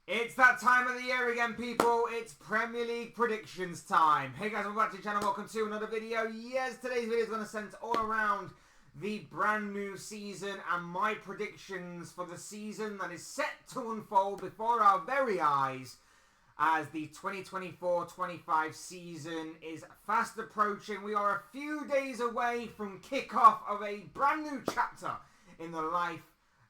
It's that time of the year again, people. It's Premier League predictions time. Hey guys, welcome back to the channel. Welcome to another video. Yes, today's video is going to centre all around the brand new season and my predictions for the season that is set to unfold before our very eyes as the 2024-25 season is fast approaching. We are a few days away from kickoff of a brand new chapter in the life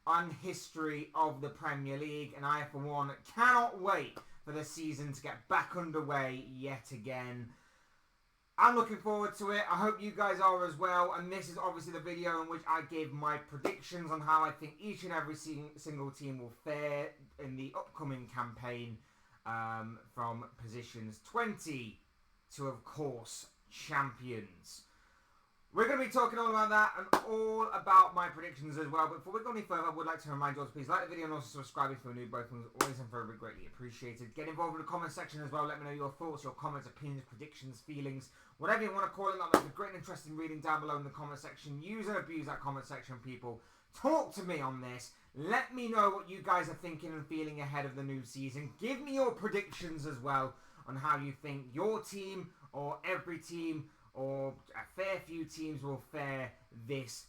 and history of the Premier League, and I, for one, cannot wait for the season to get back underway yet again. I'm looking forward to it. I hope you guys are as well, and this is obviously the video in which I give my predictions on how I think each and every single team will fare in the upcoming campaign, from positions 20 to, of course, champions. We're going to be talking all about that and all about my predictions as well. But before we go any further, I would like to remind you all to please like the video and also subscribe if you're new. Both things always and very greatly appreciated. Get involved in the comment section as well. Let me know your thoughts, your comments, opinions, predictions, feelings, whatever you want to call it. That makes a great and interesting reading down below in the comment section. Use and abuse that comment section, people. Talk to me on this. Let me know what you guys are thinking and feeling ahead of the new season. Give me your predictions as well on how you think your team or every team or a fair few teams will fare this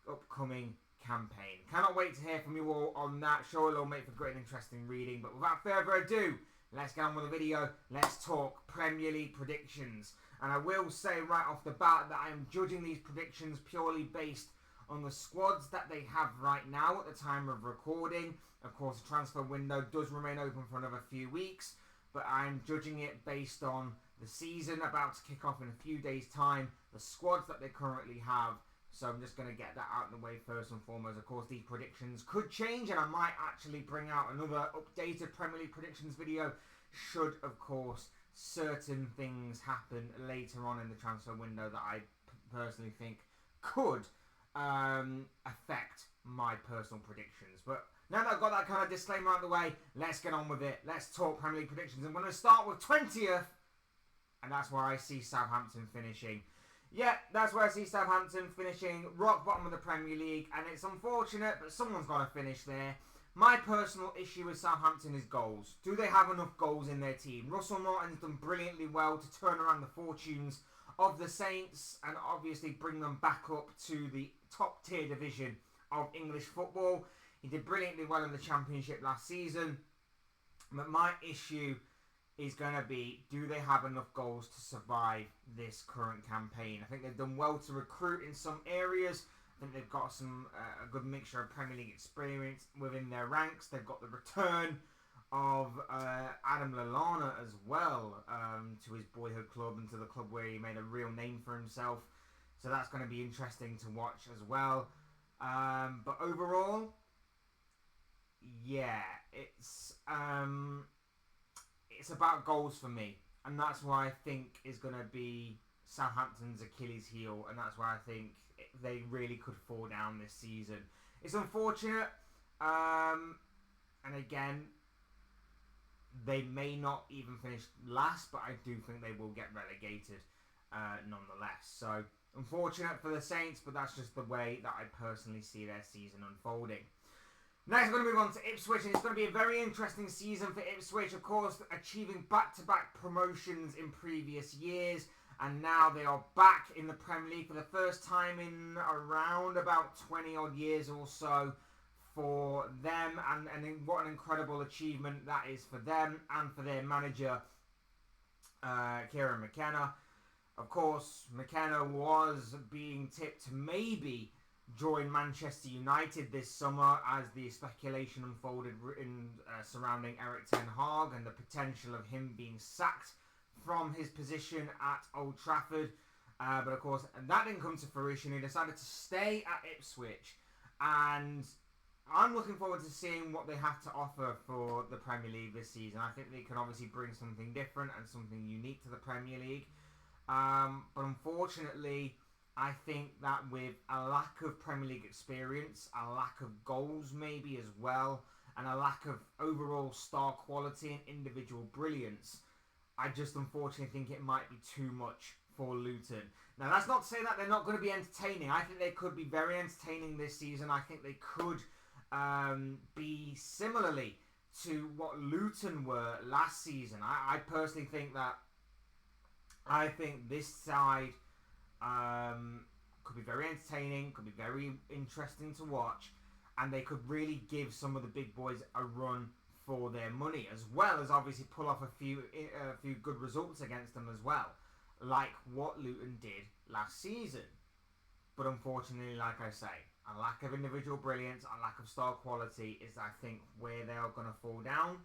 upcoming campaign. Cannot wait to hear from you all on that. Sure, it'll make for great and interesting reading. But without further ado, let's get on with the video. Let's talk Premier League predictions. And I will say right off the bat that I am judging these predictions purely based on the squads that they have right now at the time of recording. Of course, the transfer window does remain open for another few weeks, but I'm judging it based on the season about to kick off in a few days' time, the squads that they currently have. So I'm just going to get that out of the way first and foremost. Of course, these predictions could change, and I might actually bring out another updated Premier League predictions video should, of course, certain things happen later on in the transfer window that I personally think could affect my personal predictions. But now that I've got that kind of disclaimer out of the way, let's get on with it. Let's talk Premier League predictions. And we're going to start with 20th. And that's where I see Southampton finishing. Yeah, that's where I see Southampton finishing rock bottom of the Premier League. And it's unfortunate, but someone's got to finish there. My personal issue with Southampton is goals. Do they have enough goals in their team? Russell Martin's done brilliantly well to turn around the fortunes of the Saints and obviously bring them back up to the top tier division of English football. He did brilliantly well in the Championship last season. But my issue is going to be, do they have enough goals to survive this current campaign? I think they've done well to recruit in some areas. I think they've got a good mixture of Premier League experience within their ranks. They've got the return of Adam Lallana as well to his boyhood club and to the club where he made a real name for himself. So that's going to be interesting to watch as well. But overall, yeah, it's about goals for me, and that's why I think is going to be Southampton's Achilles heel, and that's why I think they really could fall down this season. It's unfortunate, and again, they may not even finish last, but I do think they will get relegated nonetheless. So, unfortunate for the Saints, but that's just the way that I personally see their season unfolding. Next, we're going to move on to Ipswich, and it's going to be a very interesting season for Ipswich. Of course, achieving back-to-back promotions in previous years, and now they are back in the Premier League for the first time in around about 20-odd years or so for them, and what an incredible achievement that is for them and for their manager, Kieran McKenna. Of course, McKenna was being tipped to maybe join Manchester United this summer as the speculation unfolded surrounding Erik ten Hag and the potential of him being sacked from his position at Old Trafford. But of course, that didn't come to fruition. He decided to stay at Ipswich, and I'm looking forward to seeing what they have to offer for the Premier League this season. I think they can obviously bring something different and something unique to the Premier League. But unfortunately, I think that with a lack of Premier League experience, a lack of goals maybe as well, and a lack of overall star quality and individual brilliance, I just unfortunately think it might be too much for Luton. Now, that's not to say that they're not going to be entertaining. I think they could be very entertaining this season. I think they could be similarly to what Luton were last season. I personally think that this side could be very entertaining, could be very interesting to watch, and they could really give some of the big boys a run for their money, as well as obviously pull off a few good results against them as well, like what Luton did last season. But unfortunately, like I say, a lack of individual brilliance, a lack of star quality is, I think, where they are going to fall down.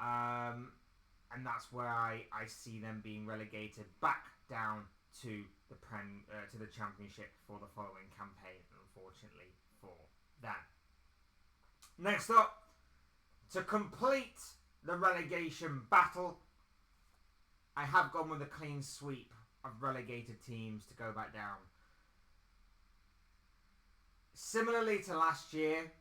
And that's where I see them being relegated back down to the Championship for the following campaign, unfortunately for them. Next up, to complete the relegation battle, I have gone with a clean sweep of relegated teams to go back down. Similarly to last year,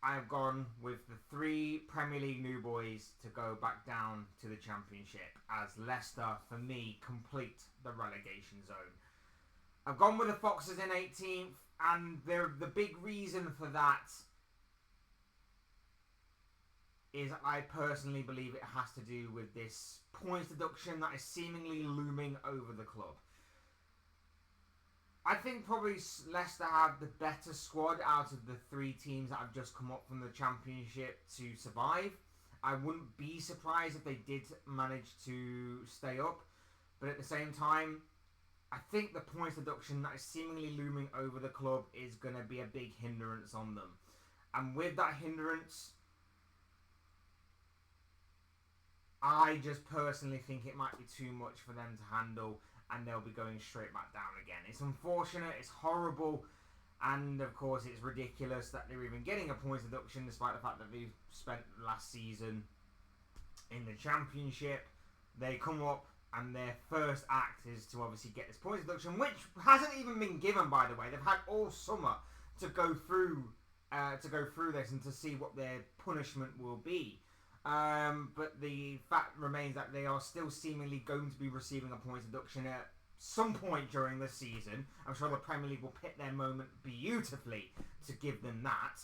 I have gone with the 3 Premier League new boys to go back down to the Championship, as Leicester, for me, complete the relegation zone. I've gone with the Foxes in 18th, and the big reason for that is I personally believe it has to do with this points deduction that is seemingly looming over the club. I think probably Leicester have the better squad out of the 3 teams that have just come up from the Championship to survive. I wouldn't be surprised if they did manage to stay up. But at the same time, I think the points deduction that is seemingly looming over the club is going to be a big hindrance on them. And with that hindrance, I just personally think it might be too much for them to handle, and they'll be going straight back down again. It's unfortunate, it's horrible, and of course it's ridiculous that they're even getting a points deduction despite the fact that they spent last season in the Championship. They come up and their first act is to obviously get this points deduction, which hasn't even been given, by the way. They've had all summer to go through this and to see what their punishment will be. But the fact remains that they are still seemingly going to be receiving a points deduction at some point during the season. I'm sure the Premier League will pick their moment beautifully to give them that.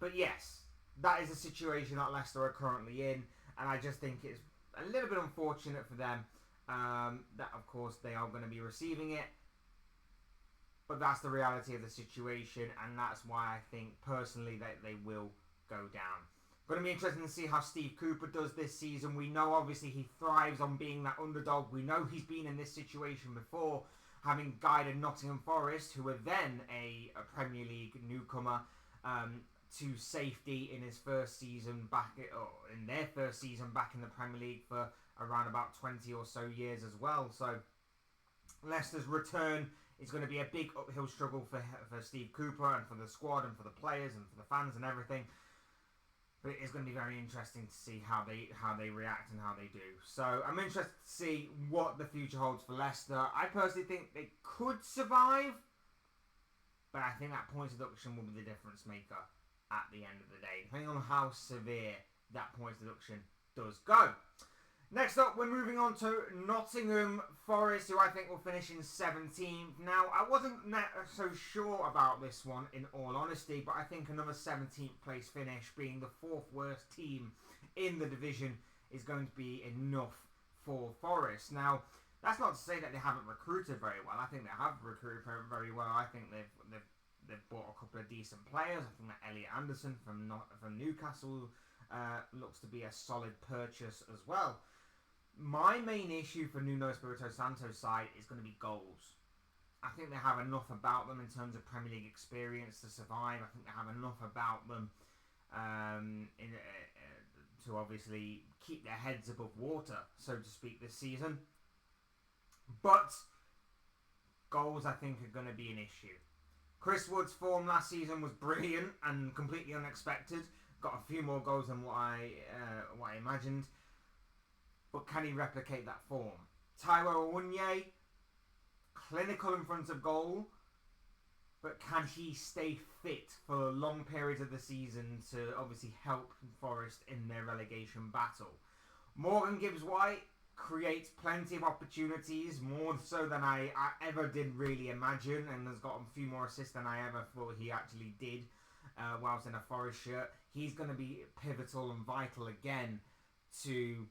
But yes, that is the situation that Leicester are currently in, and I just think it's a little bit unfortunate for them that, of course, they are going to be receiving it. But that's the reality of the situation, and that's why I think personally that they will go down. Going to be interesting to see how Steve Cooper does this season. We know obviously he thrives on being that underdog. We know he's been in this situation before, having guided Nottingham Forest, who were then a Premier League newcomer, to safety in his first season back, or in their first season back in the Premier League for around about 20 or so years as well. So Leicester's return is going to be a big uphill struggle for Steve Cooper and for the squad and for the players and for the fans and everything. But it is going to be very interesting to see how they react and how they do. So I'm interested to see what the future holds for Leicester. I personally think they could survive, but I think that points deduction will be the difference maker at the end of the day, depending on how severe that points deduction does go. Next up, we're moving on to Nottingham Forest, who I think will finish in 17th. Now, I wasn't so sure about this one, in all honesty, but I think another 17th place finish, being the 4th worst team in the division, is going to be enough for Forest. Now, that's not to say that they haven't recruited very well. I think they have recruited very well. I think they've bought a couple of decent players. I think that Elliot Anderson from Newcastle looks to be a solid purchase as well. My main issue for Nuno Espirito Santo's side is going to be goals. I think they have enough about them in terms of Premier League experience to survive. I think they have enough about them to obviously keep their heads above water, so to speak, this season. But goals, I think, are going to be an issue. Chris Wood's form last season was brilliant and completely unexpected. Got a few more goals than what I imagined. But can he replicate that form? Taiwo Awoniyi, clinical in front of goal, but can he stay fit for long periods of the season to obviously help Forest in their relegation battle? Morgan Gibbs-White creates plenty of opportunities, more so than I ever did really imagine, and has got a few more assists than I ever thought he actually did. whilst in a Forest shirt. He's going to be pivotal and vital again to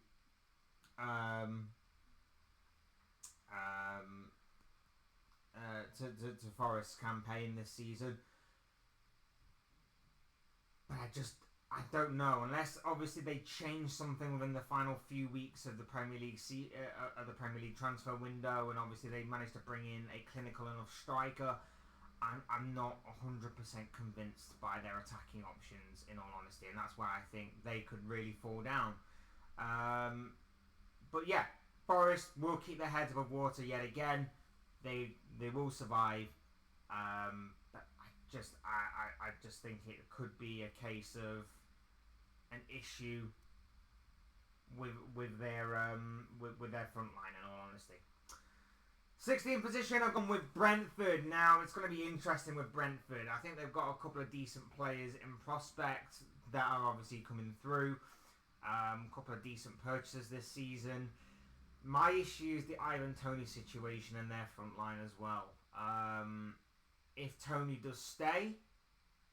to Forest's campaign this season. But I don't know, unless obviously they change something within the final few weeks of the Premier League transfer window, and obviously they managed to bring in a clinical enough striker. I'm not 100% convinced by their attacking options, in all honesty, and that's where I think they could really fall down. But yeah, Forest will keep their heads above water yet again. They will survive. But I just think it could be a case of an issue with their front line, in all honesty. 16th position, I've gone with Brentford. Now, it's going to be interesting with Brentford. I think they've got a couple of decent players in prospect that are obviously coming through. A couple of decent purchases this season. My issue is the Ivan Toney situation in their front line as well. If Toney does stay,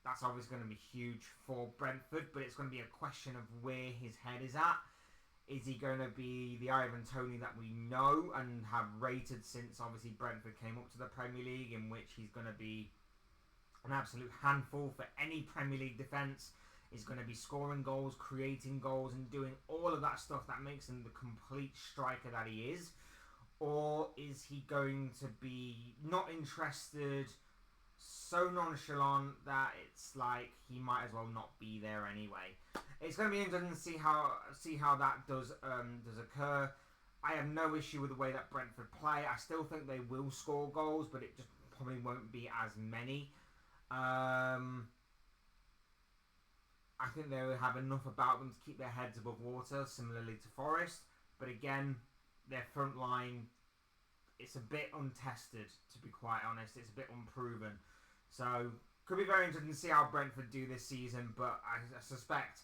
that's obviously going to be huge for Brentford, but it's going to be a question of where his head is at. Is he going to be the Ivan Toney that we know and have rated since obviously Brentford came up to the Premier League, in which he's going to be an absolute handful for any Premier League defence? He's going to be scoring goals, creating goals, and doing all of that stuff that makes him the complete striker that he is? Or is he going to be not interested, so nonchalant that it's like he might as well not be there anyway? It's going to be interesting to see how that does occur. I have no issue with the way that Brentford play. I still think they will score goals, but it just probably won't be as many. I think they will have enough about them to keep their heads above water, similarly to Forest. But again, their front line, it's a bit untested, to be quite honest. It's a bit unproven. So, could be very interesting to see how Brentford do this season, but I suspect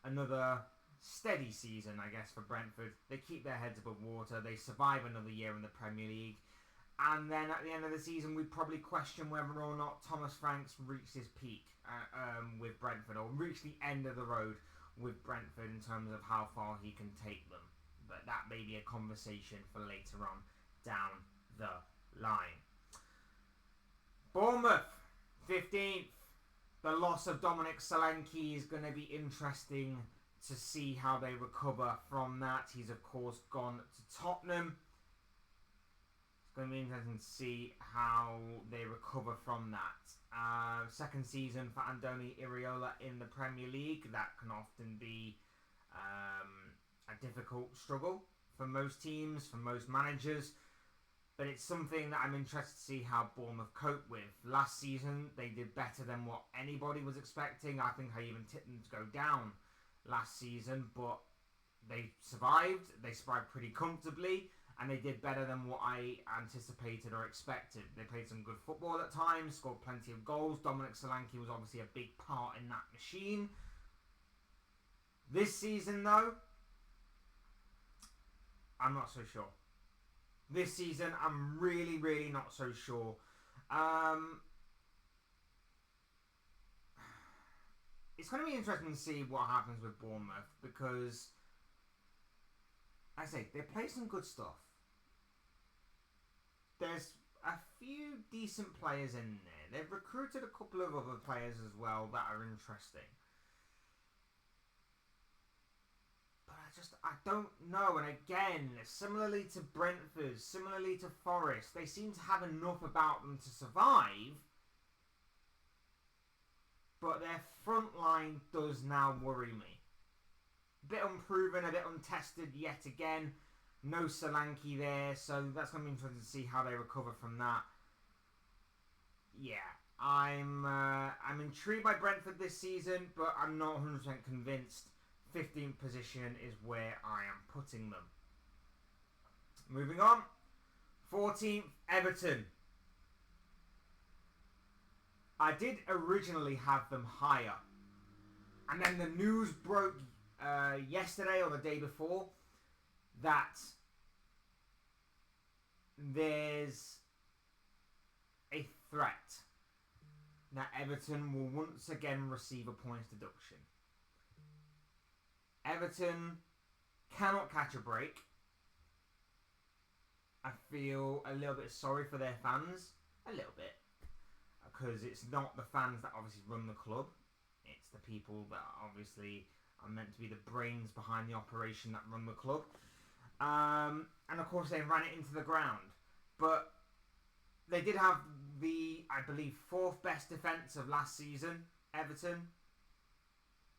another steady season, I guess, for Brentford. They keep their heads above water. They survive another year in the Premier League. And then at the end of the season, we'd probably question whether or not Thomas Franks reached his peak with Brentford, or reached the end of the road with Brentford in terms of how far he can take them. But that may be a conversation for later on down the line. Bournemouth, 15th. The loss of Dominic Solanke is going to be interesting to see how they recover from that. He's, of course, gone to Tottenham. It's going to be interesting to see how they recover from that. Second season for Andoni Iraola in the Premier League. That can often be a difficult struggle for most teams, for most managers. But it's something that I'm interested to see how Bournemouth cope with. Last season, they did better than what anybody was expecting. I think I even tipped them to go down last season, but they survived. They survived pretty comfortably, and they did better than what I anticipated or expected. They played some good football at times, scored plenty of goals. Dominic Solanke was obviously a big part in that machine. This season, though, I'm not so sure. This season, I'm really, really not so sure. It's going to be interesting to see what happens with Bournemouth, because, I say, they play some good stuff. There's a few decent players in there. They've recruited a couple of other players as well that are interesting. I don't know. And again, similarly to Brentford, similarly to Forest, they seem to have enough about them to survive. But their front line does now worry me. A bit unproven, a bit untested yet again. No Solanke there, so that's going to be interesting to see how they recover from that. Yeah, I'm intrigued by Brentford this season, but I'm not 100% convinced. 15th position is where I am putting them. Moving on. 14th, Everton. I did originally have them higher. And then the news broke yesterday or the day before that there's a threat that Everton will once again receive a points deduction. Everton cannot catch a break. I feel a little bit sorry for their fans. A little bit. Because it's not the fans that obviously run the club. It's the people that obviously are meant to be the brains behind the operation that run the club. And of course they ran it into the ground. But they did have the, I believe, 4th best defence of last season, Everton.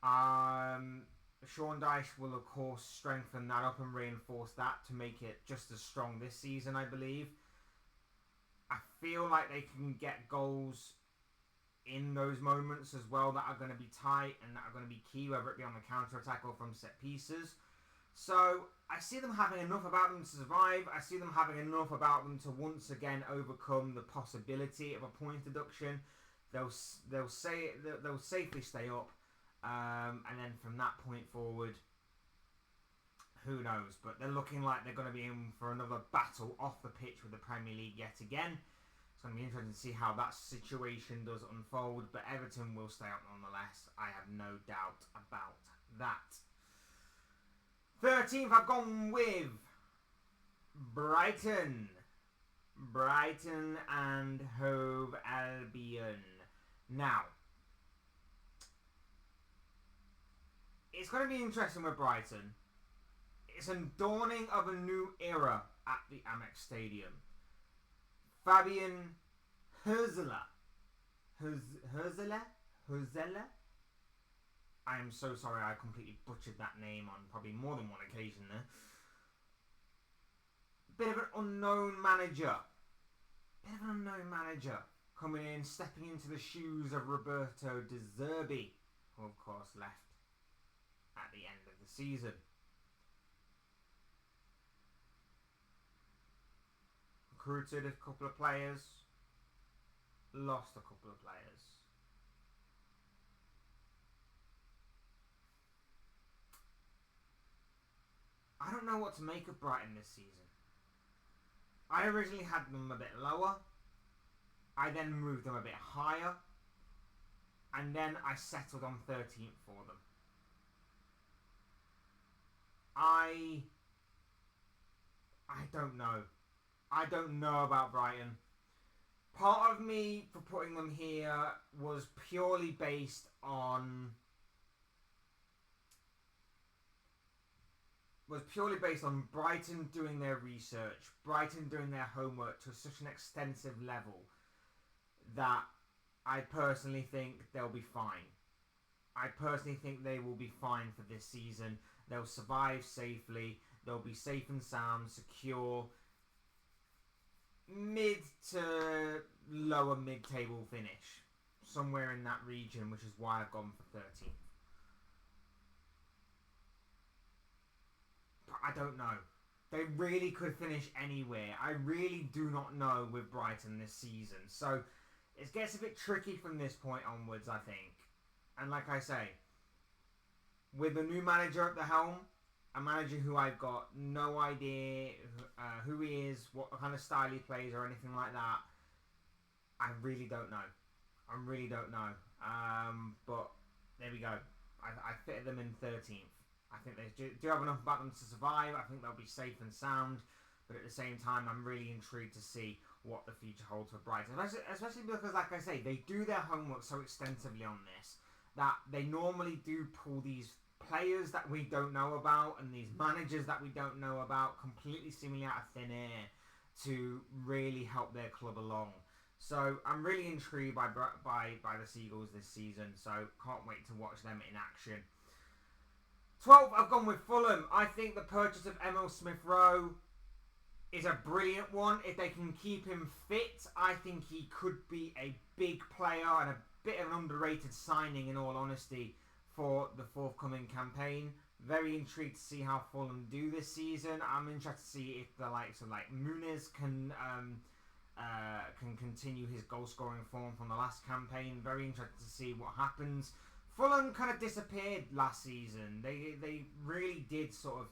Sean Dyche will, of course, strengthen that up and reinforce that to make it just as strong this season, I believe. I feel like they can get goals in those moments as well that are going to be tight and that are going to be key, whether it be on the counter-attack or from set pieces. So I see them having enough about them to survive. I see them having enough about them to once again overcome the possibility of a point deduction. They'll safely stay up. And then from that point forward, who knows? But they're looking like they're going to be in for another battle off the pitch with the Premier League yet again. It's going to be interesting to see how that situation does unfold. But Everton will stay up nonetheless. I have no doubt about that. 13th, I've gone with Brighton. Brighton and Hove Albion. Now, it's going to be interesting with Brighton. It's a dawning of a new era at the Amex Stadium. Fabian Hürzeler. Hürzeler? I am so sorry, I completely butchered that name on probably more than one occasion there. Bit of an unknown manager. Coming in, stepping into the shoes of Roberto De Zerbi, who of course left at the end of the season. Recruited a couple of players, lost a couple of players. I don't know what to make of Brighton this season. I originally had them a bit lower. I then moved them a bit higher. And then I settled on 13th for them. I don't know. I don't know about Brighton. Part of me for putting them here was purely based on Brighton doing their research, Brighton doing their homework to such an extensive level that I personally think they'll be fine. I personally think they will be fine for this season. They'll survive safely. They'll be safe and sound, secure, mid to lower mid-table finish. Somewhere in that region, which is why I've gone for 13th. But I don't know. They really could finish anywhere. I really do not know with Brighton this season. So it gets a bit tricky from this point onwards, I think. And like I say, with a new manager at the helm, a manager who I've got no idea who he is, what kind of style he plays or anything like that, I really don't know. But there we go. I fitted them in 13th. I think they do have enough about them to survive. I think they'll be safe and sound. But at the same time, I'm really intrigued to see what the future holds for Brighton. Especially because, like I say, they do their homework so extensively on this that they normally do pull these players that we don't know about and these managers that we don't know about completely seemingly out of thin air to really help their club along. So I'm really intrigued by the Seagulls this season. So can't wait to watch them in action. 12th, I've gone with Fulham. I think the purchase of Emil Smith-Rowe is a brilliant one. If they can keep him fit, I think he could be a big player and a bit of an underrated signing, in all honesty, for the forthcoming campaign. Very intrigued to see how Fulham do this season. I'm interested to see if the likes of Muniz can continue his goal-scoring form from the last campaign. Very interested to see what happens. Fulham kind of disappeared last season. They really did sort of,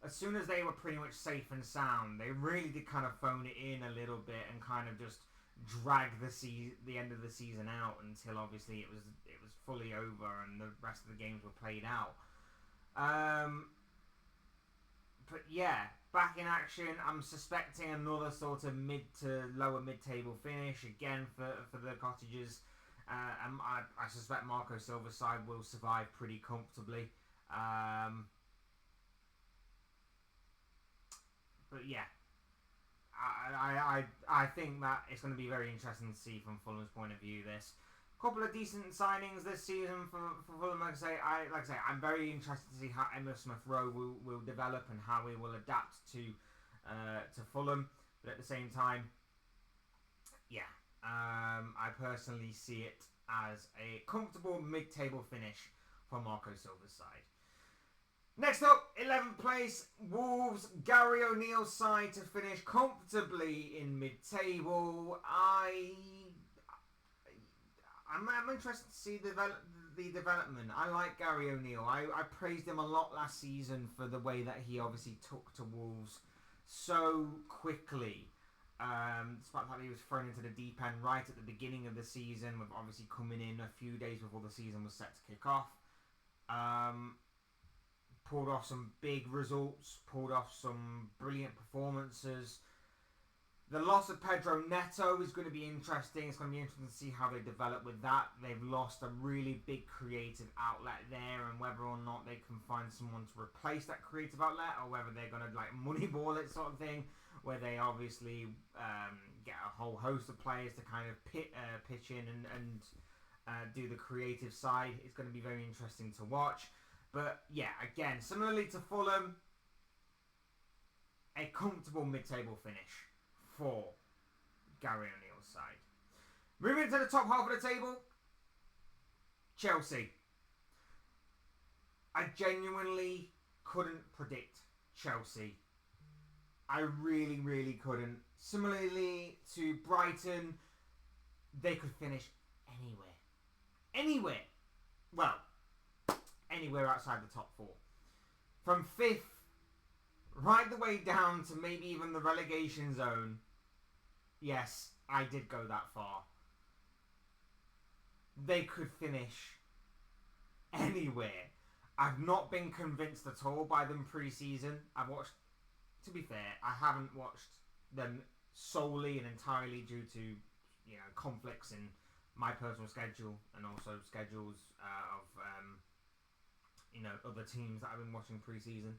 as soon as they were pretty much safe and sound, they really did kind of phone it in a little bit and kind of just drag the end of the season out until obviously it was fully over and the rest of the games were played out. But yeah, back in action. I'm suspecting another sort of mid to lower mid-table finish again for the Cottagers. I suspect Marco Silva's side will survive pretty comfortably. But yeah, I think that it's going to be very interesting to see from Fulham's point of view. This couple of decent signings this season for Fulham. Like I say, I'm very interested to see how Emil Smith Rowe will develop and how he will adapt to Fulham. But at the same time, yeah, I personally see it as a comfortable mid-table finish for Marco Silva's side. Next up, 11th place, Wolves, Gary O'Neill's side to finish comfortably in mid-table. I'm interested to see the development. I like Gary O'Neill. I praised him a lot last season for the way that he obviously took to Wolves so quickly. Despite the fact that he was thrown into the deep end right at the beginning of the season, with obviously coming in a few days before the season was set to kick off. Pulled off some big results, pulled off some brilliant performances. The loss of Pedro Neto is going to be interesting. It's going to be interesting to see how they develop with that. They've lost a really big creative outlet there, and whether or not they can find someone to replace that creative outlet, or whether they're going to like moneyball it sort of thing, where they obviously get a whole host of players to kind of pitch in and do the creative side. It's going to be very interesting to watch. But yeah, again, similarly to Fulham, a comfortable mid-table finish for Gary O'Neill's side. Moving to the top half of the table, Chelsea. I genuinely couldn't predict Chelsea. I really, really couldn't. Similarly to Brighton, they could finish anywhere. Anywhere. Well, anywhere outside the top four. From 5th right the way down to maybe even the relegation zone. Yes, I did go that far. They could finish anywhere. I've not been convinced at all by them pre-season. I've watched, to be fair, I haven't watched them solely and entirely due to, conflicts in my personal schedule and also schedules of other teams that I've been watching pre-season.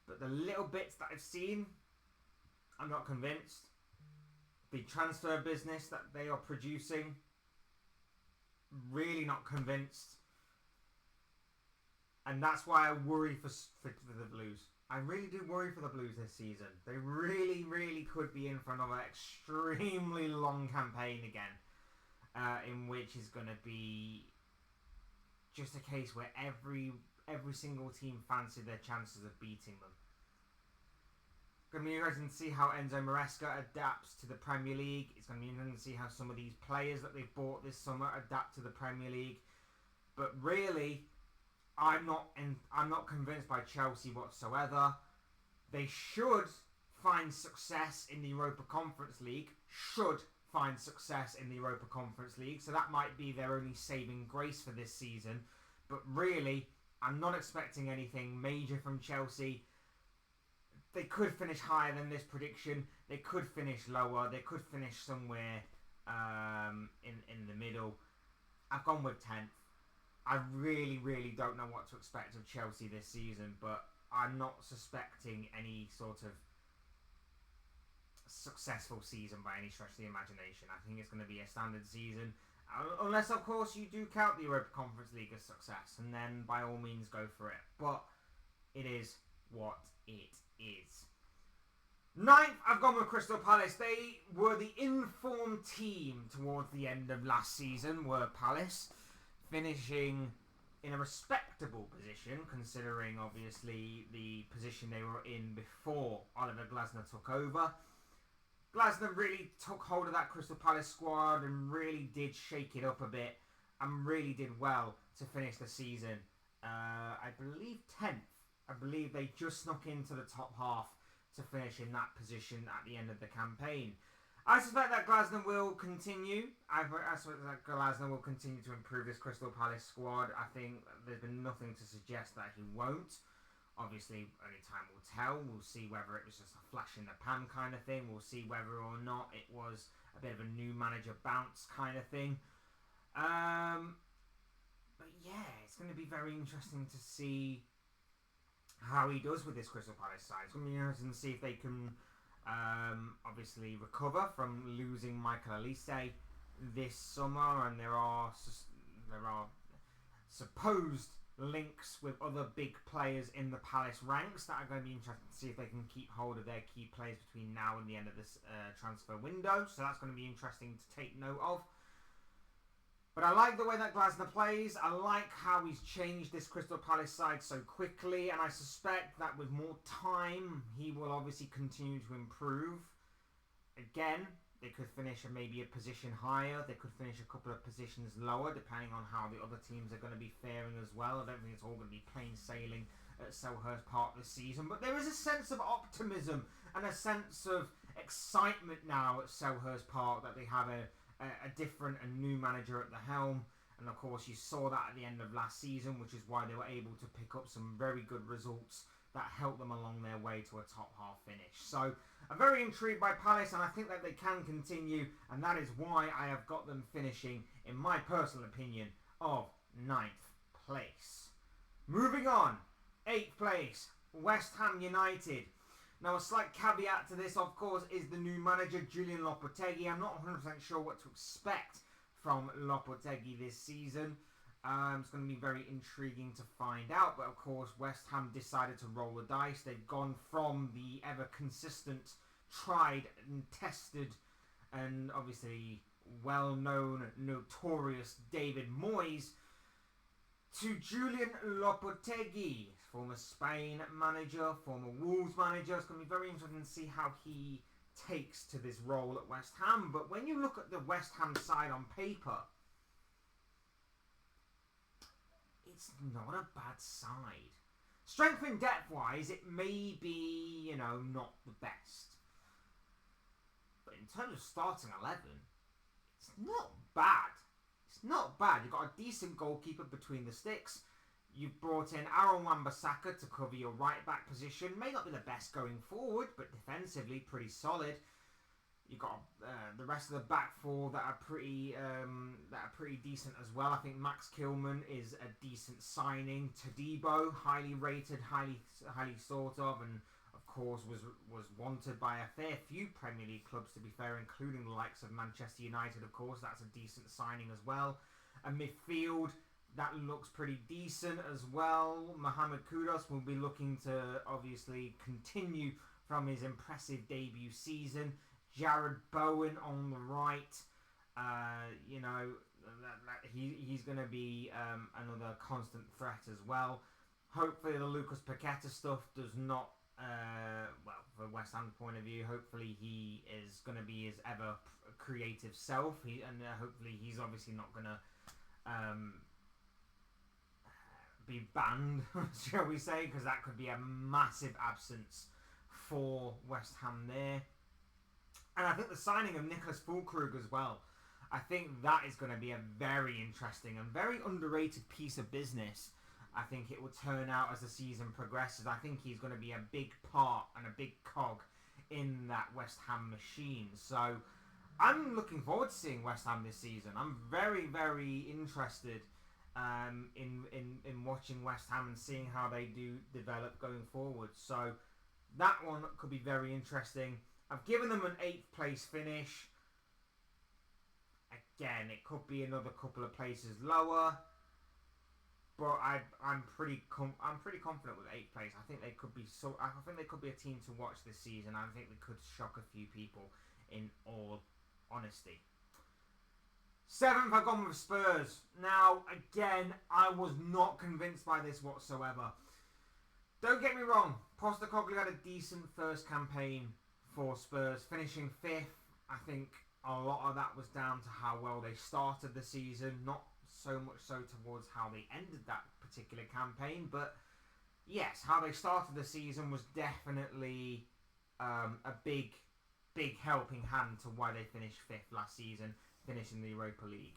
But the little bits that I've seen, I'm not convinced. The transfer business that they are producing, really not convinced. And that's why I worry for the Blues. I really do worry for the Blues this season. They really, really could be in for another extremely long campaign again, in which is going to be just a case where every single team fancy their chances of beating them. It's going to be interesting to see how Enzo Maresca adapts to the Premier League. It's going to be interesting to see how some of these players that they've bought this summer adapt to the Premier League. But really, I'm not convinced by Chelsea whatsoever. They should find success in the Europa Conference League. So that might be their only saving grace for this season. But really, I'm not expecting anything major from Chelsea. They could finish higher than this prediction. They could finish lower. They could finish somewhere in the middle. I've gone with 10th. I really, really don't know what to expect of Chelsea this season, but I'm not suspecting any sort of successful season by any stretch of the imagination. I think it's going to be a standard season, unless, of course, you do count the Europa Conference League as success, and then by all means go for it. But it is what it is. 9th, I've gone with Crystal Palace. They were the informed team towards the end of last season, were Palace, finishing in a respectable position, considering, obviously, the position they were in before Oliver Glasner took over. Glasner really took hold of that Crystal Palace squad and really did shake it up a bit and really did well to finish the season. I believe 10th. I believe they just snuck into the top half to finish in that position at the end of the campaign. I suspect that Glasner will continue. I suspect that Glasner will continue to improve this Crystal Palace squad. I think there's been nothing to suggest that he won't. Obviously, only time will tell. We'll see whether it was just a flash in the pan kind of thing. We'll see whether or not it was a bit of a new manager bounce kind of thing. But yeah, it's going to be very interesting to see how he does with this Crystal Palace side. It's going to be interesting to see if they can obviously recover from losing Michael Olise this summer, and there are supposed links with other big players in the Palace ranks that are going to be interesting to see if they can keep hold of their key players between now and the end of this transfer window. So that's going to be interesting to take note of. But I like the way that Glasner plays. I like how he's changed this Crystal Palace side so quickly, and I suspect that with more time, he will obviously continue to improve. Again, they could finish maybe a position higher. They could finish a couple of positions lower, depending on how the other teams are going to be faring as well. I don't think it's all going to be plain sailing at Selhurst Park this season. But there is a sense of optimism and a sense of excitement now at Selhurst Park that they have a different and new manager at the helm. And of course you saw that at the end of last season, which is why they were able to pick up some very good results that helped them along their way to a top half finish. So I'm very intrigued by Palace, and I think that they can continue, and that is why I have got them finishing, in my personal opinion, of 9th place. Moving on, 8th place, West Ham United. Now, a slight caveat to this, of course, is the new manager, Julian Lopetegui. I'm not 100% sure what to expect from Lopetegui this season. It's going to be very intriguing to find out. But, of course, West Ham decided to roll the dice. They've gone from the ever-consistent, tried and tested, and obviously well-known, notorious David Moyes to Julian Lopetegui, former Spain manager, former Wolves manager. It's going to be very interesting to see how he takes to this role at West Ham. But when you look at the West Ham side on paper, it's not a bad side. Strength and depth-wise, it may be, not the best. But in terms of starting 11, it's not bad. It's not bad. You've got a decent goalkeeper between the sticks. You've brought in Aaron Wan-Bissaka to cover your right-back position. May not be the best going forward, but defensively pretty solid. You've got the rest of the back four that are pretty decent as well. I think Max Kilman is a decent signing. Todibo, highly rated, highly thought of, and of course was wanted by a fair few Premier League clubs, to be fair, including the likes of Manchester United. Of course, that's a decent signing as well. A midfield that looks pretty decent as well. Mohamed Kudus will be looking to obviously continue from his impressive debut season. Jared Bowen on the right, he's going to be another constant threat as well. Hopefully the Lucas Paqueta stuff does not, from West Ham's point of view, hopefully he is going to be his ever creative self. Hopefully he's obviously not going to be banned, shall we say, because that could be a massive absence for West Ham there. And I think the signing of Nicholas Füllkrug as well, I think that is going to be a very interesting and very underrated piece of business. I think it will turn out as the season progresses. I think he's going to be a big part and a big cog in that West Ham machine. So I'm looking forward to seeing West Ham this season. I'm very, very interested in watching West Ham and seeing how they do develop going forward. So that one could be very interesting. I've given them an 8th place finish. Again, it could be another couple of places lower, but I'm pretty confident with 8th place. I think they could be a team to watch this season. I think they could shock a few people, in all honesty. 7th, I've gone with Spurs. Now, again, I was not convinced by this whatsoever. Don't get me wrong, Postecoglou had a decent first campaign for Spurs, finishing 5th. I think a lot of that was down to how well they started the season, not so much so towards how they ended that particular campaign. But yes, how they started the season was definitely a big big helping hand to why they finished 5th last season, finishing the Europa League.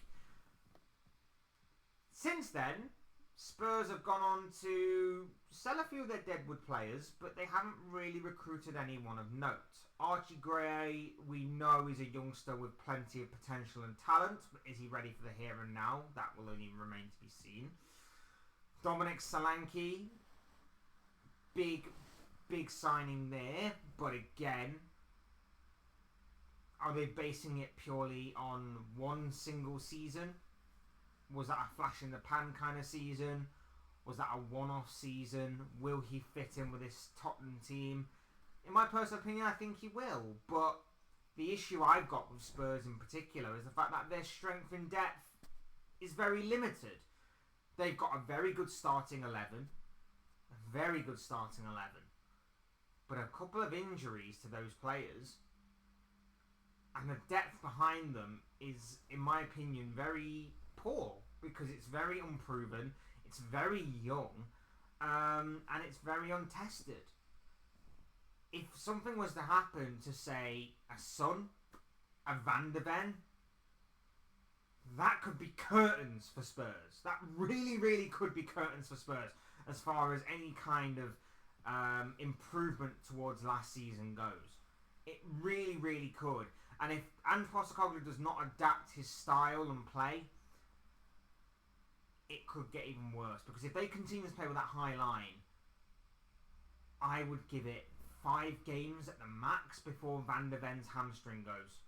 Since then, Spurs have gone on to sell a few of their deadwood players, but they haven't really recruited anyone of note. Archie Gray, we know, is a youngster with plenty of potential and talent, but is he ready for the here and now? That will only remain to be seen. Dominic Solanke, big signing there, but again, are they basing it purely on one single season? Was that a flash in the pan kind of season? Was that a one-off season? Will he fit in with this Tottenham team? In my personal opinion, I think he will. But the issue I've got with Spurs in particular is the fact that their strength in depth is very limited. They've got a very good starting 11. A very good starting 11. But a couple of injuries to those players. And the depth behind them is, in my opinion, very poor, because it's very unproven, it's very young, and it's very untested. If something was to happen to, say, a Son, a Van de Ven, that could be curtains for Spurs. That really could be curtains for Spurs as far as any kind of improvement towards last season goes. It really could. And if Ange Postecoglou does not adapt his style and play, it could get even worse. Because if they continue to play with that high line, I would give it 5 games at the max before Van de Ven's hamstring goes.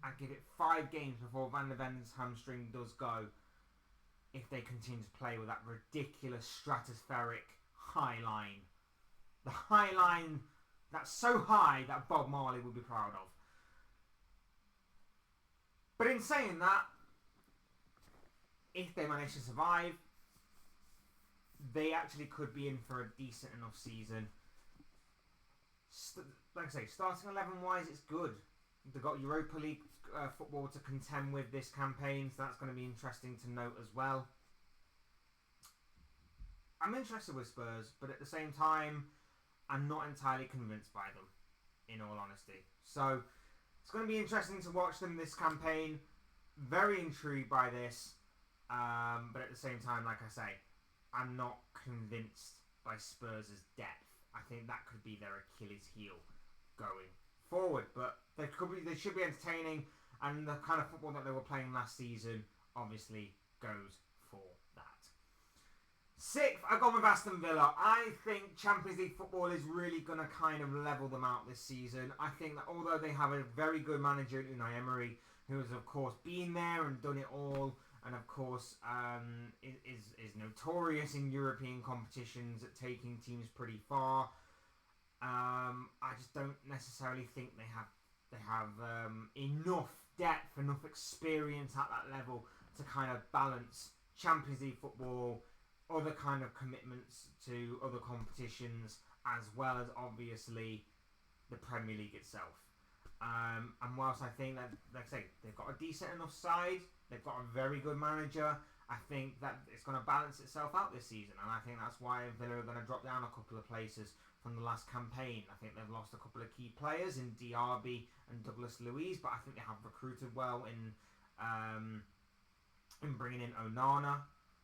I'd give it 5 games before Van de Ven's hamstring does go, if they continue to play with that ridiculous stratospheric high line. The high line that's so high that Bob Marley would be proud of. But in saying that, if they manage to survive, they actually could be in for a decent enough season. Like I say, starting 11-wise, it's good. They've got Europa League football to contend with this campaign, so that's going to be interesting to note as well. I'm interested with Spurs, but at the same time, I'm not entirely convinced by them, in all honesty. So, it's going to be interesting to watch them this campaign. Very intrigued by this. But at the same time, like I say, I'm not convinced by Spurs' depth. I think that could be their Achilles heel going forward. But they should be entertaining, and the kind of football that they were playing last season obviously goes for that. 6th, I've gone with Aston Villa. I think Champions League football is really going to kind of level them out this season. I think that although they have a very good manager, Unai Emery, who has of course been there and done it all, and of course is notorious in European competitions at taking teams pretty far. I just don't necessarily think they have enough depth, enough experience at that level to kind of balance Champions League football, other kind of commitments to other competitions, as well as obviously the Premier League itself. And whilst I think that, like I say, they've got a decent enough side, they've got a very good manager, I think that it's going to balance itself out this season. And I think that's why Villa are going to drop down a couple of places from the last campaign. I think they've lost a couple of key players in Diaby and Douglas Luiz, but I think they have recruited well in bringing in Onana.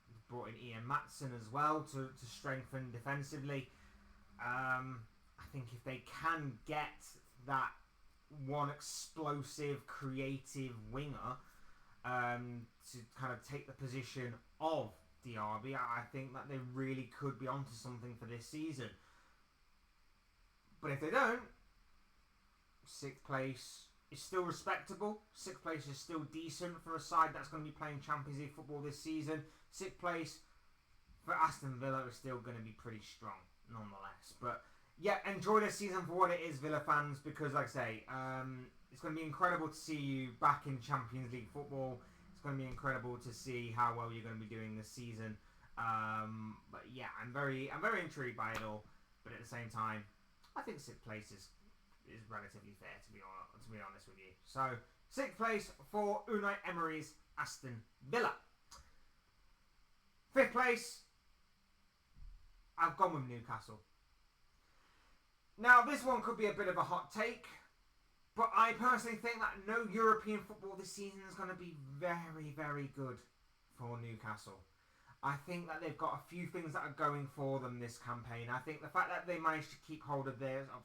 They've brought in Ian Maatsen as well to strengthen defensively. I think if they can get that one explosive, creative winger to kind of take the position of Diaby, I think that they really could be onto something for this season. But if they don't, 6th place is still respectable. 6th place is still decent for a side that's going to be playing Champions League football this season. 6th place for Aston Villa is still going to be pretty strong, nonetheless. But yeah, enjoy this season for what it is, Villa fans, because like I say, it's going to be incredible to see you back in Champions League football. It's going to be incredible to see how well you're going to be doing this season. But yeah, I'm very intrigued by it all. But at the same time, I think 6th place is relatively fair, to be honest with you. So 6th place for Unai Emery's Aston Villa. 5th place, I've gone with Newcastle. Now, this one could be a bit of a hot take, but I personally think that no European football this season is going to be very, very good for Newcastle. I think that they've got a few things that are going for them this campaign. I think the fact that they managed to keep hold of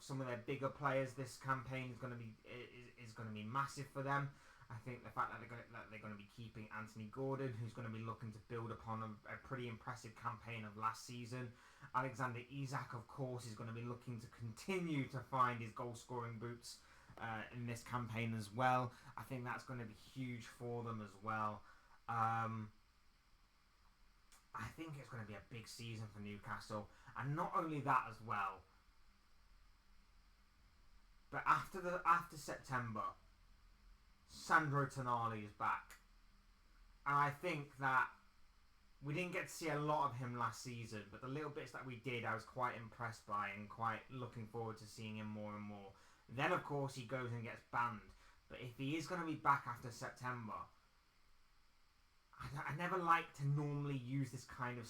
some of their bigger players this campaign is going to be massive for them. I think the fact that they're going to be keeping Anthony Gordon, who's going to be looking to build upon a pretty impressive campaign of last season. Alexander Isak, of course, is going to be looking to continue to find his goal-scoring boots in this campaign as well. I think that's going to be huge for them as well. I think it's going to be a big season for Newcastle. And not only that as well, but after September, Sandro Tonali is back. And I think that we didn't get to see a lot of him last season, but the little bits that we did, I was quite impressed by and quite looking forward to seeing him more and more. Then, of course, he goes and gets banned. But if he is going to be back after September, I never like to normally use this kind of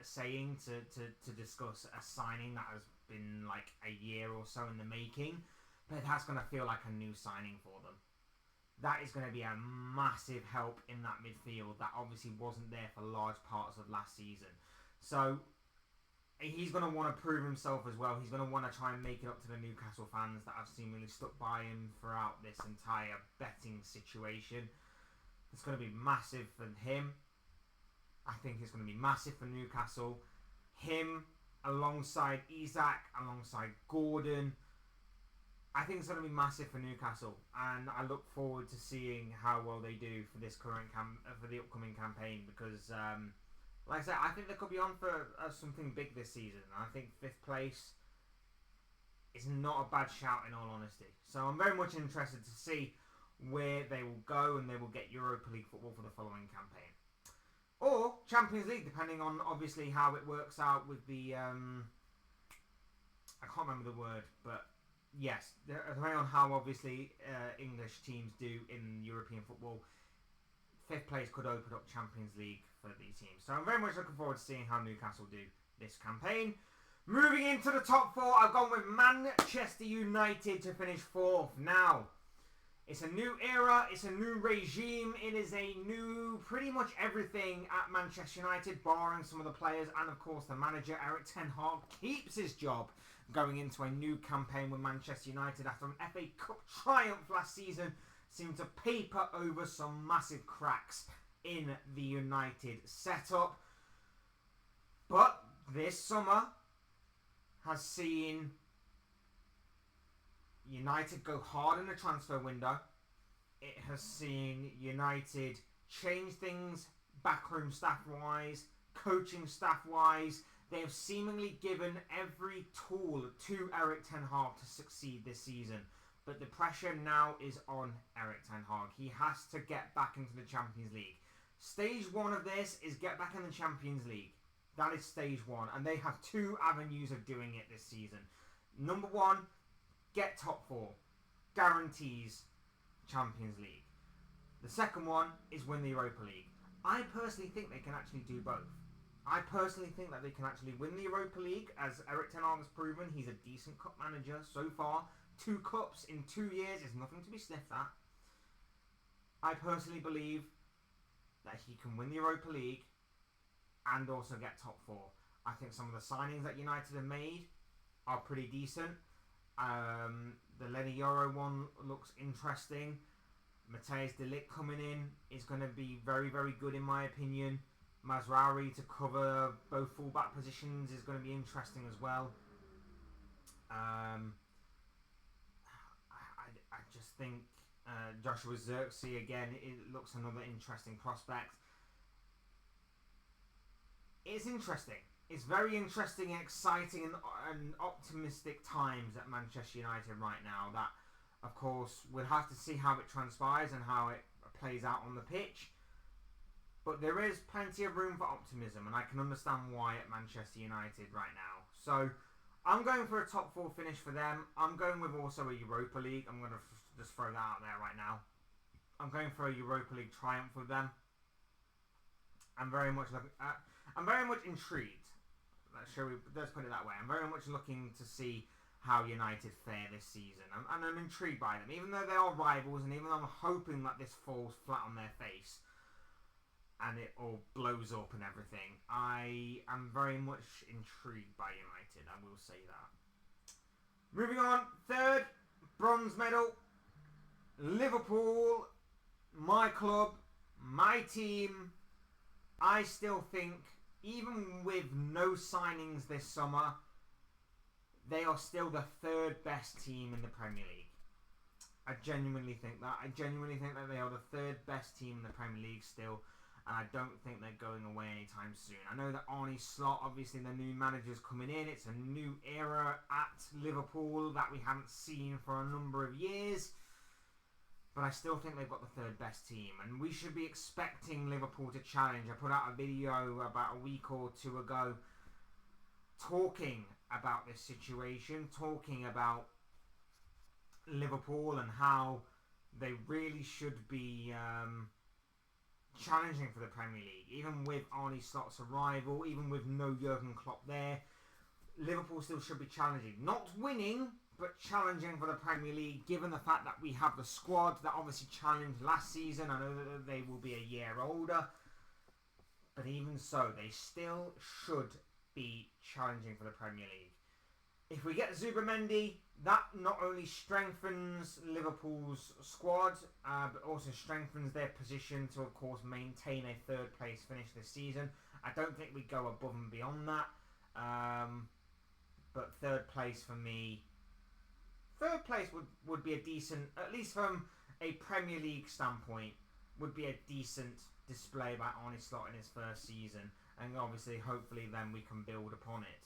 saying to discuss a signing that has been like a year or so in the making, but that's going to feel like a new signing for them. That is going to be a massive help in that midfield that obviously wasn't there for large parts of last season. So he's going to want to prove himself as well. He's going to want to try and make it up to the Newcastle fans that have seemingly stuck by him throughout this entire betting situation. It's going to be massive for him. I think it's going to be massive for Newcastle. Him alongside Isak, alongside Gordon. I think it's going to be massive for Newcastle, and I look forward to seeing how well they do for this for the upcoming campaign. Because, like I said, I think they could be on for something big this season. I think 5th place is not a bad shout, in all honesty. So I'm very much interested to see where they will go, and they will get Europa League football for the following campaign, or Champions League, depending on obviously how it works out with the I can't remember the word, but yes, depending on how obviously English teams do in European football, 5th place could open up Champions League for these teams. So I'm very much looking forward to seeing how Newcastle do this campaign. Moving into the top 4, I've gone with Manchester United to finish 4th. Now, it's a new era, it's a new regime, it is a new pretty much everything at Manchester United, barring some of the players, and of course the manager, Erik ten Hag, keeps his job going into a new campaign with Manchester United after an FA Cup triumph last season seemed to paper over some massive cracks in the United setup. But this summer has seen United go hard in the transfer window. It has seen United change things backroom staff-wise, coaching staff-wise. They have seemingly given every tool to Erik ten Hag to succeed this season. But the pressure now is on Erik ten Hag. He has to get back into the Champions League. Stage 1 of this is get back in the Champions League. That is stage 1. And they have 2 avenues of doing it this season. Number 1, get top 4. Guarantees Champions League. The second one is win the Europa League. I personally think they can actually do both. I personally think that they can actually win the Europa League, as Erik ten Hag has proven. He's a decent cup manager so far. 2 cups in 2 years is nothing to be sniffed at. I personally believe that he can win the Europa League and also get top 4. I think some of the signings that United have made are pretty decent. The Lenny Yoro one looks interesting. Matthijs de Ligt coming in is going to be very, very good in my opinion. Mazraoui to cover both fullback positions is going to be interesting as well. I just think Joshua Zirkzee again, it looks another interesting prospect. It's interesting. It's very interesting and exciting and optimistic times at Manchester United right now. That, of course, we'll have to see how it transpires and how it plays out on the pitch. But there is plenty of room for optimism, and I can understand why at Manchester United right now. So, I'm going for a top 4 finish for them. I'm going with also a Europa League. I'm going to just throw that out there right now. I'm going for a Europa League triumph with them. I'm very much intrigued. Let's put it that way. I'm very much looking to see how United fare this season. And I'm intrigued by them. Even though they are rivals, and even though I'm hoping that this falls flat on their face and it all blows up and everything, I am very much intrigued by United. I will say that. Moving on, third, bronze medal. Liverpool, my club, my team. I still think, even with no signings this summer, they are still the third best team in the Premier League. I genuinely think that. I genuinely think that they are the third best team in the Premier League still, and I don't think they're going away anytime soon. I know that Arne Slot, obviously the new manager's coming in. It's a new era at Liverpool that we haven't seen for a number of years. But I still think they've got the third best team, and we should be expecting Liverpool to challenge. I put out a video about a week or two ago talking about this situation, talking about Liverpool and how they really should be challenging for the Premier League. Even with Arne Slot's arrival, even with no Jurgen Klopp there, Liverpool still should be challenging. Not winning, but challenging for the Premier League, given the fact that we have the squad that obviously challenged last season. I know that they will be a year older, but even so, they still should be challenging for the Premier League. If we get Zubimendi, that not only strengthens Liverpool's squad, but also strengthens their position to, of course, maintain a third place finish this season. I don't think we go above and beyond that, but third place for me. Third place would be a decent, at least from a Premier League standpoint, would be a decent display by Arne Slot in his first season. And obviously, hopefully, then we can build upon it.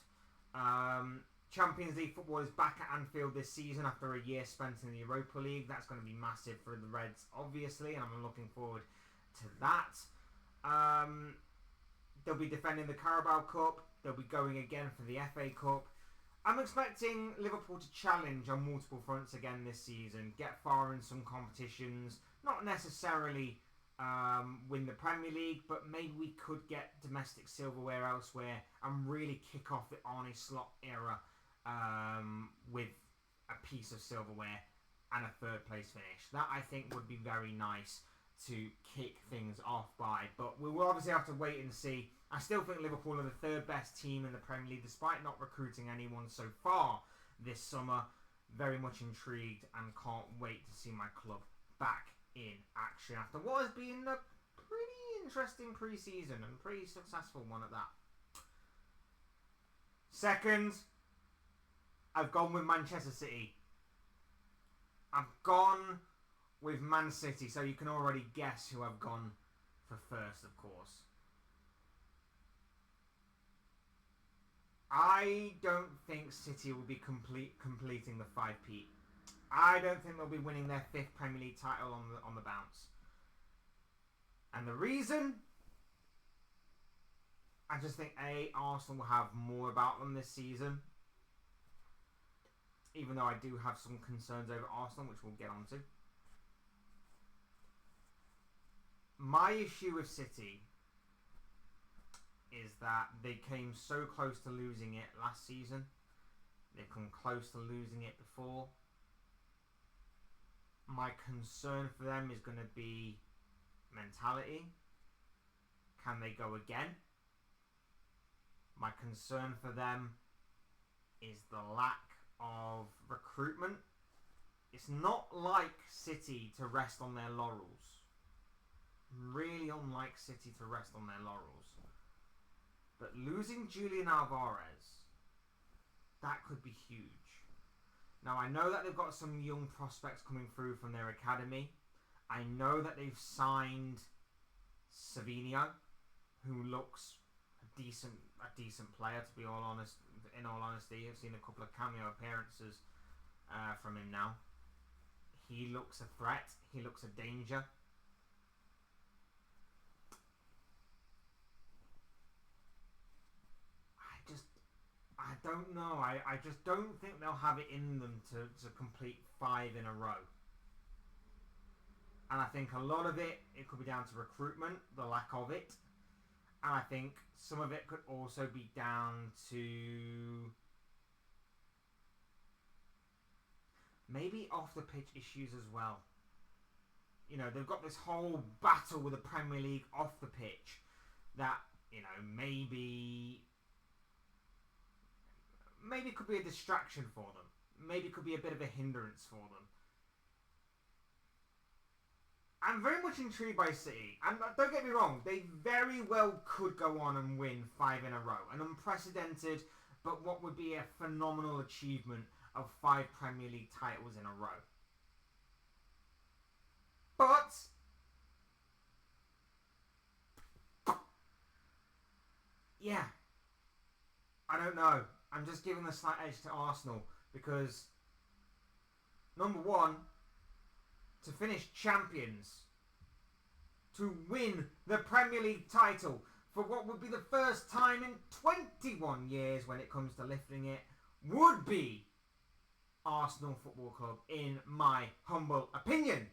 Champions League football is back at Anfield this season after a year spent in the Europa League. That's going to be massive for the Reds, obviously, and I'm looking forward to that. They'll be defending the Carabao Cup. They'll be going again for the FA Cup. I'm expecting Liverpool to challenge on multiple fronts again this season, get far in some competitions, not necessarily win the Premier League, but maybe we could get domestic silverware elsewhere and really kick off the Arne Slot era with a piece of silverware and a third place finish. That, I think, would be very nice to kick things off by, but we will obviously have to wait and see. I still think Liverpool are the third best team in the Premier League, despite not recruiting anyone so far this summer. Very much intrigued and can't wait to see my club back in action after what has been a pretty interesting pre-season and pretty successful one at that. Second, I've gone with Manchester City. I've gone with Man City, so you can already guess who I've gone for first, of course. I don't think City will be completing the 5-peat. I don't think they'll be winning their 5th Premier League title on the bounce. And the reason? I just think, Arsenal will have more about them this season. Even though I do have some concerns over Arsenal, which we'll get onto. My issue with City is that they came so close to losing it last season. They've come close to losing it before. My concern for them is going to be mentality. Can they go again? My concern for them is the lack of recruitment. It's not like City to rest on their laurels. Really unlike City to rest on their laurels. But losing Julian Alvarez, that could be huge. Now, I know that they've got some young prospects coming through from their academy. I know that they've signed Savinho, who looks a decent player, to be all honest. In all honesty, I've seen a couple of cameo appearances from him now. He looks a threat. He looks a danger. I don't know. I just don't think they'll have it in them to complete 5 in a row. And I think a lot of it could be down to recruitment, the lack of it. And I think some of it could also be down to maybe off the pitch issues as well. You know, they've got this whole battle with the Premier League off the pitch that, you know, maybe could be a distraction for them. Maybe could be a bit of a hindrance for them. I'm very much intrigued by City. And don't get me wrong, they very well could go on and win 5 in a row. An unprecedented, but what would be a phenomenal achievement of 5 Premier League titles in a row. But yeah, I don't know. I'm just giving the slight edge to Arsenal because, number one, to finish champions, to win the Premier League title for what would be the first time in 21 years when it comes to lifting it, would be Arsenal Football Club, in my humble opinion.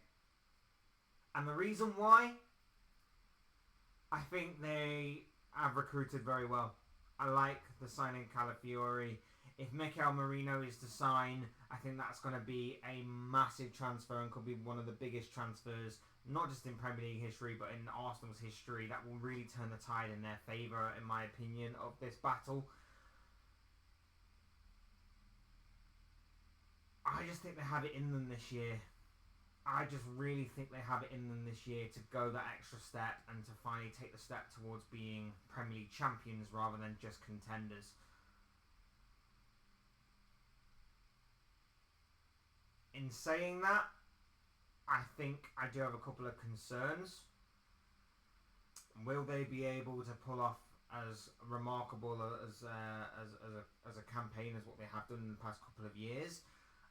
And the reason why, I think they have recruited very well. I like the signing Calafiori. If Mikel Merino is to sign, I think that's going to be a massive transfer and could be one of the biggest transfers, not just in Premier League history, but in Arsenal's history. That will really turn the tide in their favour, in my opinion, of this battle. I just think they have it in them this year. I just really think they have it in them this year to go that extra step and to finally take the step towards being Premier League champions rather than just contenders. In saying that, I think I do have a couple of concerns. Will they be able to pull off as remarkable as a campaign as what they have done in the past couple of years?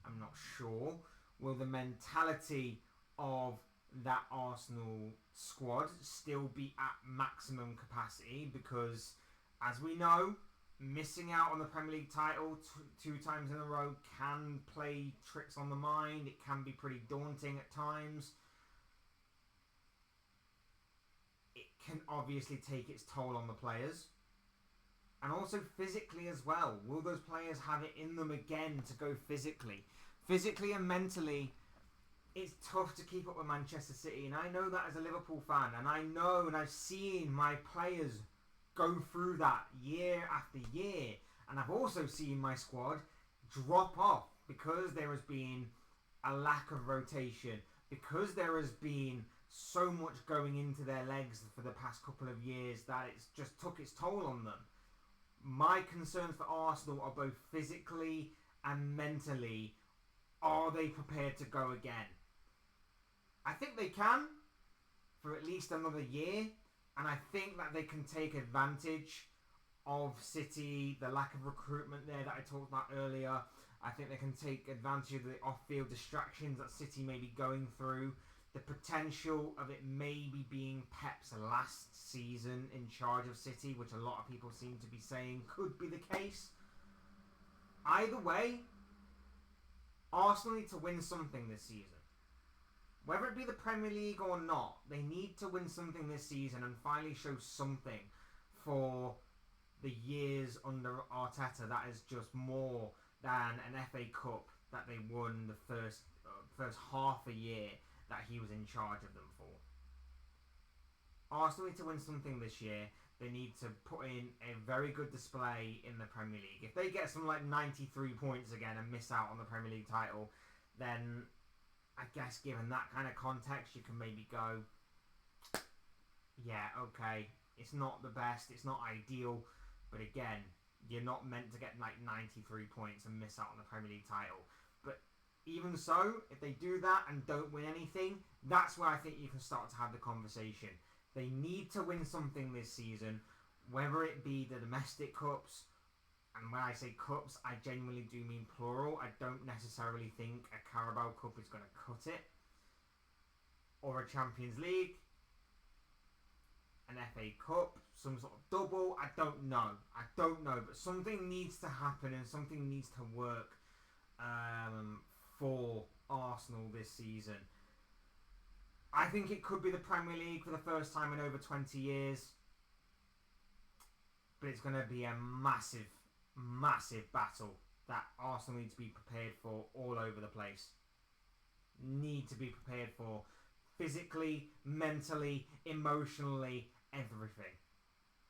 I'm not sure. Will the mentality of that Arsenal squad still be at maximum capacity? Because, as we know, missing out on the Premier League title two times in a row can play tricks on the mind. It can be pretty daunting at times. It can obviously take its toll on the players. And also physically as well. Will those players have it in them again to go physically? Physically and mentally, it's tough to keep up with Manchester City. And I know that as a Liverpool fan. And I know and I've seen my players go through that year after year. And I've also seen my squad drop off because there has been a lack of rotation. Because there has been so much going into their legs for the past couple of years that it's just took its toll on them. My concerns for Arsenal are both physically and mentally. Are they prepared to go again? I think they can for at least another year. And I think that they can take advantage of City, the lack of recruitment there that I talked about earlier. I think they can take advantage of the off-field distractions that City may be going through. The potential of it maybe being Pep's last season in charge of City, which a lot of people seem to be saying could be the case. Either way, Arsenal need to win something this season. Whether it be the Premier League or not, they need to win something this season and finally show something for the years under Arteta that is just more than an FA Cup that they won the first half a year that he was in charge of them for. Arsenal need to win something this year. They need to put in a very good display in the Premier League. If they get some like 93 points again and miss out on the Premier League title, then I guess given that kind of context, you can maybe go, yeah, okay, it's not the best, it's not ideal, but again, you're not meant to get like 93 points and miss out on the Premier League title. But even so, if they do that and don't win anything, that's where I think you can start to have the conversation. They need to win something this season, whether it be the domestic cups, and when I say cups, I genuinely do mean plural. I don't necessarily think a Carabao Cup is going to cut it, or a Champions League, an FA Cup, some sort of double. I don't know, but something needs to happen and something needs to work for Arsenal this season. I think it could be the Premier League for the first time in over 20 years. But it's going to be a massive, massive battle that Arsenal need to be prepared for all over the place. Need to be prepared for physically, mentally, emotionally, everything.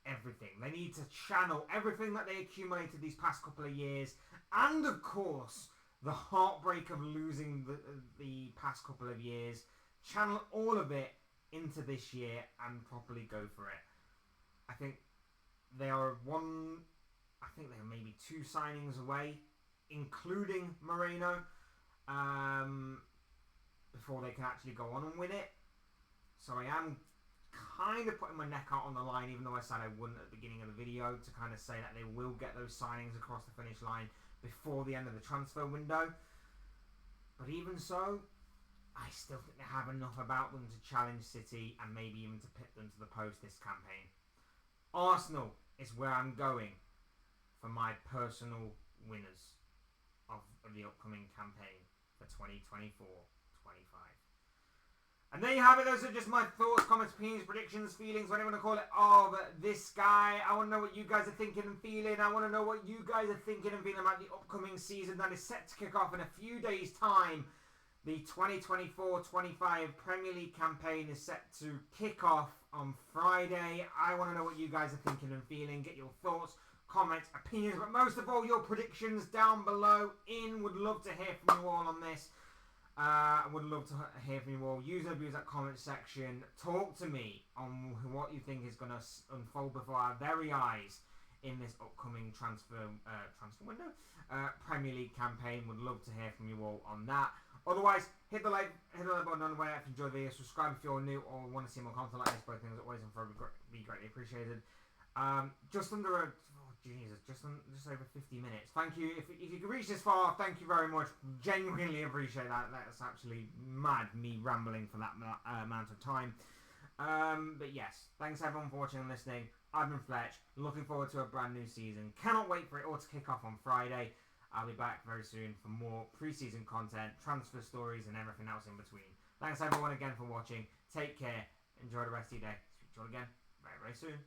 Everything. They need to channel everything that they accumulated these past couple of years, and of course the heartbreak of losing the past couple of years. Channel all of it into this year and properly go for it. I think they are maybe 2 signings away, including Moreno, before they can actually go on and win it. So I am kind of putting my neck out on the line, even though I said I wouldn't at the beginning of the video, to kind of say that they will get those signings across the finish line before the end of the transfer window. But even so, I still think they have enough about them to challenge City and maybe even to pit them to the post this campaign. Arsenal is where I'm going for my personal winners of the upcoming campaign for 2024-25. And there you have it. Those are just my thoughts, comments, opinions, predictions, feelings, whatever you want to call it, of this guy. I want to know what you guys are thinking and feeling. I want to know what you guys are thinking and feeling about the upcoming season that is set to kick off in a few days' time. The 2024-25 Premier League campaign is set to kick off on Friday. I want to know what you guys are thinking and feeling. Get your thoughts, comments, opinions, but most of all, your predictions down below. Would love to hear from you all on this. I would love to hear from you all. Use and abuse that comment section. Talk to me on what you think is going to unfold before our very eyes in this upcoming transfer window, Premier League campaign. Would love to hear from you all on that. Otherwise, hit the like button on the way if you enjoyed the video. Subscribe if you're new or want to see more content like this. Both things are always and forever be greatly appreciated. Just under just over 50 minutes. Thank you. If you can reach this far, thank you very much. Genuinely appreciate that. That's actually mad, me rambling for that amount of time. But yes, thanks everyone for watching and listening. I've been Fletch. Looking forward to a brand new season. Cannot wait for it all to kick off on Friday. I'll be back very soon for more pre-season content, transfer stories, and everything else in between. Thanks everyone again for watching. Take care. Enjoy the rest of your day. Speak to you all again very, very soon.